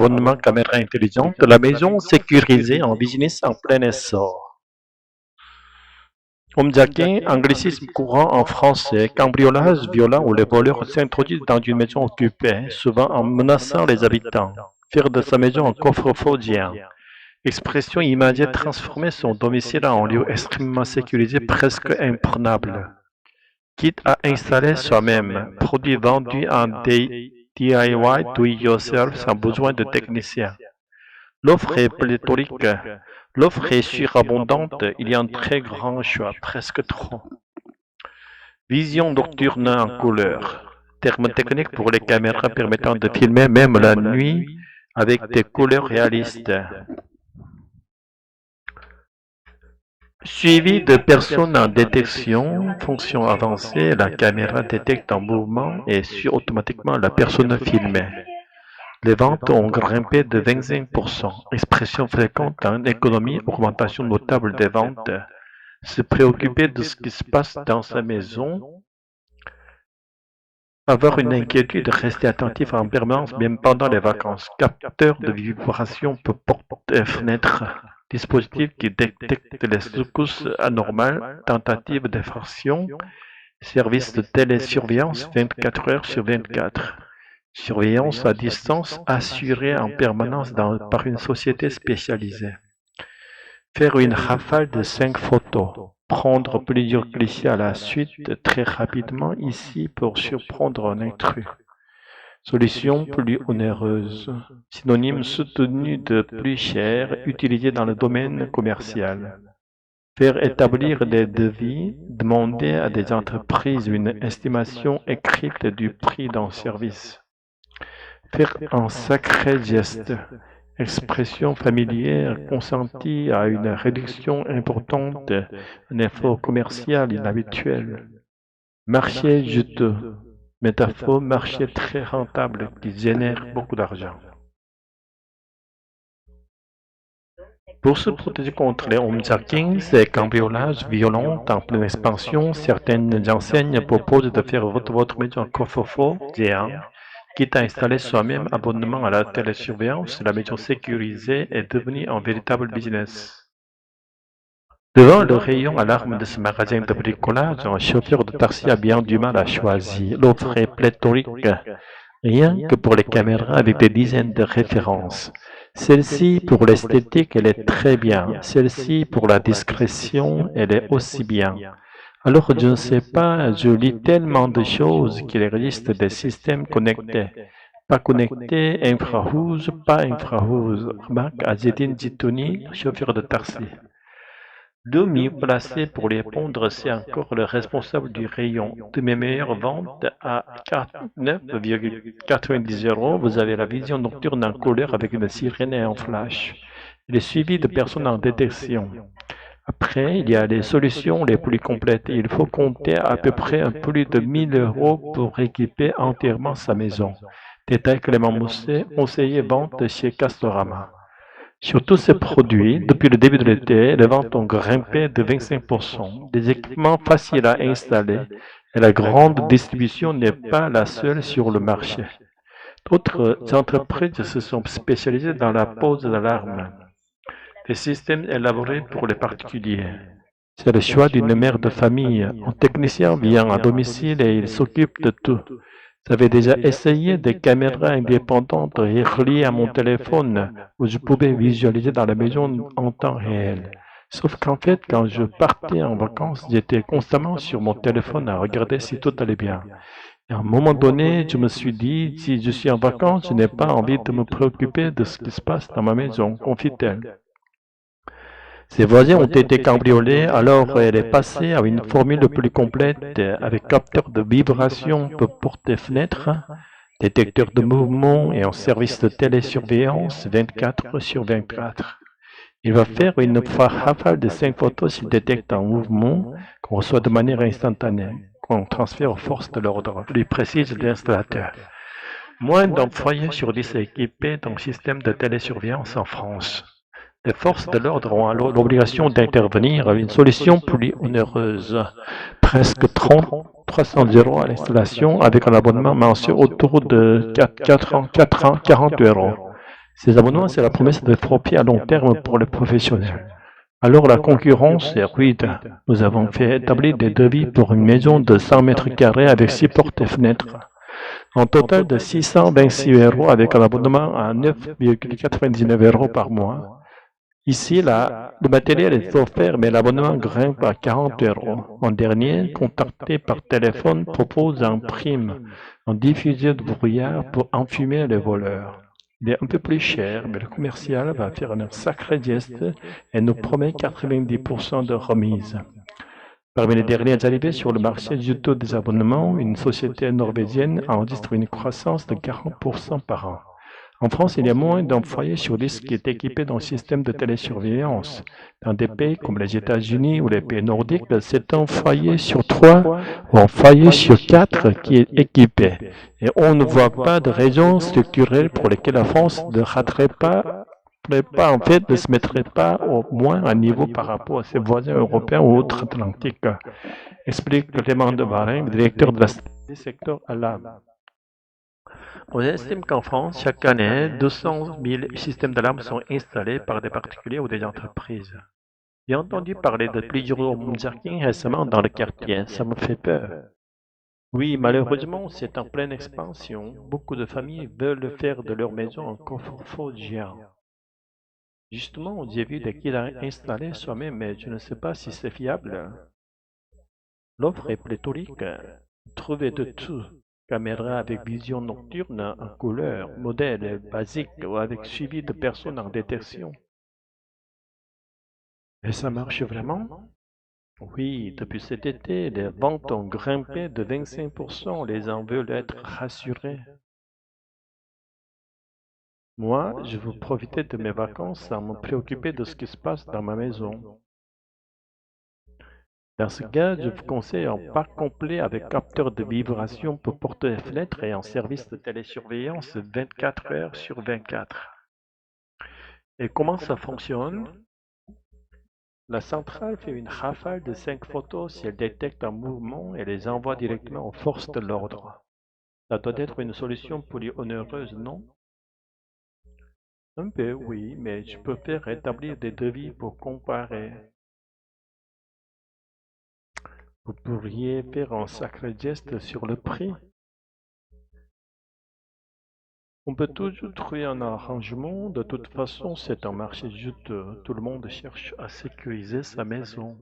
abonnement caméra intelligente, la maison sécurisée en business en plein essor. Homejacking, anglicisme courant en français, cambriolage violent où les voleurs s'introduisent dans une maison occupée, souvent en menaçant les habitants. Faire de sa maison un coffre-fort géant. Expression imagée transformer son domicile en lieu extrêmement sécurisé, presque imprenable. Kit à installer soi-même. Produit vendu en DIY, do it yourself, sans besoin de technicien. L'offre est pléthorique. L'offre est surabondante. Il y a un très grand choix, presque trop. Vision nocturne en couleur. Terme technique pour les caméras permettant de filmer même la nuit avec des couleurs réalistes. Suivi de personnes en détection, fonction avancée, la caméra détecte un mouvement et suit automatiquement la personne filmée. Les ventes ont grimpé de 25%, expression fréquente en économie, augmentation notable des ventes. Se préoccuper de ce qui se passe dans sa maison, avoir une inquiétude, rester attentif en permanence, même pendant les vacances. Capteur de vibration pour portes et fenêtres. Dispositif qui détecte les secousses anormales, tentative d'effraction, service de télésurveillance 24 heures sur 24. Surveillance à distance assurée en permanence par une société spécialisée. Faire une rafale de 5 photos. Prendre plusieurs clichés à la suite très rapidement ici pour surprendre un intrus. Solution plus onéreuse. Synonyme soutenu de plus cher, utilisé dans le domaine commercial. Faire établir des devis, demander à des entreprises une estimation écrite du prix d'un service. Faire un sacré geste. Expression familière consentie à une réduction importante, un effort commercial inhabituel. Marché juteux. Métaphore, marché très rentable qui génère beaucoup d'argent. Pour se protéger contre les homejacking, ces cambriolages violents en pleine expansion, certaines enseignes proposent de faire votre maison un coffre-fort géant, quitte à installer soi-même abonnement à la télésurveillance. La maison sécurisée est devenue un véritable business. Devant le rayon alarme de ce magasin de bricolage, un chauffeur de taxi a bien du mal à choisir. L'offre est pléthorique, rien que pour les caméras avec des dizaines de références. Celle-ci, pour l'esthétique, elle est très bien. Celle-ci, pour la discrétion, elle est aussi bien. Alors, je ne sais pas, je lis tellement de choses qu'il existe des systèmes connectés. Pas connectés, infrarouge, pas infrarouge. Remarque Azedine Jitouni, chauffeur de taxi. Le mieux placé pour les répondre, c'est encore le responsable du rayon. De mes meilleures ventes à 9,90 €, vous avez la vision nocturne en couleur avec une sirène et un flash. Il est suivi de personnes en détection. Après, il y a les solutions les plus complètes. Il faut compter à peu près un plus de 1 000 € pour équiper entièrement sa maison. Détail Clément Mousset, conseiller vente chez Castorama. Sur tous ces produits, depuis le début de l'été, les ventes ont grimpé de 25%. Des équipements faciles à installer et la grande distribution n'est pas la seule sur le marché. D'autres entreprises se sont spécialisées dans la pose d'alarme. Des systèmes élaborés pour les particuliers. C'est le choix d'une mère de famille. Un technicien vient à domicile et il s'occupe de tout. J'avais déjà essayé des caméras indépendantes reliées à mon téléphone où je pouvais visualiser dans la maison en temps réel. Sauf qu'en fait, quand je partais en vacances, j'étais constamment sur mon téléphone à regarder si tout allait bien. Et à un moment donné, je me suis dit, si je suis en vacances, je n'ai pas envie de me préoccuper de ce qui se passe dans ma maison, confie-t-elle. Ses voisins ont été cambriolés, alors elle est passée à une formule plus complète avec capteur de vibration pour portes et fenêtres, détecteur de mouvement et un service de télésurveillance 24 sur 24. Il va faire une rafale de 5 photos s'il détecte un mouvement qu'on reçoit de manière instantanée, qu'on transfère aux forces de l'ordre, plus précise l'installateur. Moins d'un foyer sur 10 est équipé d'un système de télésurveillance en France. Les forces de l'ordre ont alors l'obligation d'intervenir à une solution plus onéreuse, presque 300 € à l'installation avec un abonnement mensuel autour de 40 €. Ces abonnements, c'est la promesse de profit à long terme pour les professionnels. Alors la concurrence est rude. Nous avons fait établir des devis pour une maison de 100 mètres carrés avec 6 portes et fenêtres. Un total de 626 € avec un abonnement à 9,99 € par mois. Ici, le matériel est offert, mais l'abonnement grimpe à 40 €. En dernier, contacté par téléphone, propose un prime, un diffuseur de brouillard pour enfumer les voleurs. Il est un peu plus cher, mais le commercial va faire un sacré geste et nous promet 90% de remise. Parmi les dernières arrivées sur le marché du taux des abonnements, une société norvégienne a enregistré une croissance de 40% par an. En France, il y a moins d'un foyer sur 10 qui est équipé d'un système de télésurveillance. Dans des pays comme les États-Unis ou les pays nordiques, c'est un foyer sur 3 ou un foyer sur 4 qui est équipé. Et on ne voit pas de raisons structurelles pour lesquelles la France ne raterait pas, ne se mettrait pas au moins à niveau par rapport à ses voisins européens ou outre-Atlantique, explique Clément de Varin, directeur de la secteur Alarme. On estime qu'en France, chaque année, 200 000 systèmes d'alarme sont installés par des particuliers ou des entreprises. J'ai entendu parler de plusieurs homejarking récemment dans le quartier, ça me fait peur. Oui, malheureusement, c'est en pleine expansion. Beaucoup de familles veulent faire de leur maison un coffre-fort géant. Justement, j'ai vu des kits installés soi-même, mais je ne sais pas si c'est fiable. L'offre est pléthorique. Trouvez de tout. Caméra avec vision nocturne en couleur, modèle basique ou avec suivi de personnes en détection. Et ça marche vraiment? Oui, depuis cet été, les ventes ont grimpé de 25%. Les gens veulent être rassurés. Moi, je veux profiter de mes vacances sans me préoccuper de ce qui se passe dans ma maison. Dans ce cas, je vous conseille un pack complet avec capteur de vibration pour portes et fenêtres et un service de télésurveillance 24 heures sur 24. Et comment ça fonctionne? La centrale fait une rafale de 5 photos si elle détecte un mouvement et les envoie directement aux forces de l'ordre. Ça doit être une solution polyheureuse, non? Un peu, oui, mais je peux faire établir des devis pour comparer. Vous pourriez faire un sacré geste sur le prix. On peut toujours trouver un arrangement, de toute façon c'est un marché juteux, tout le monde cherche à sécuriser sa maison.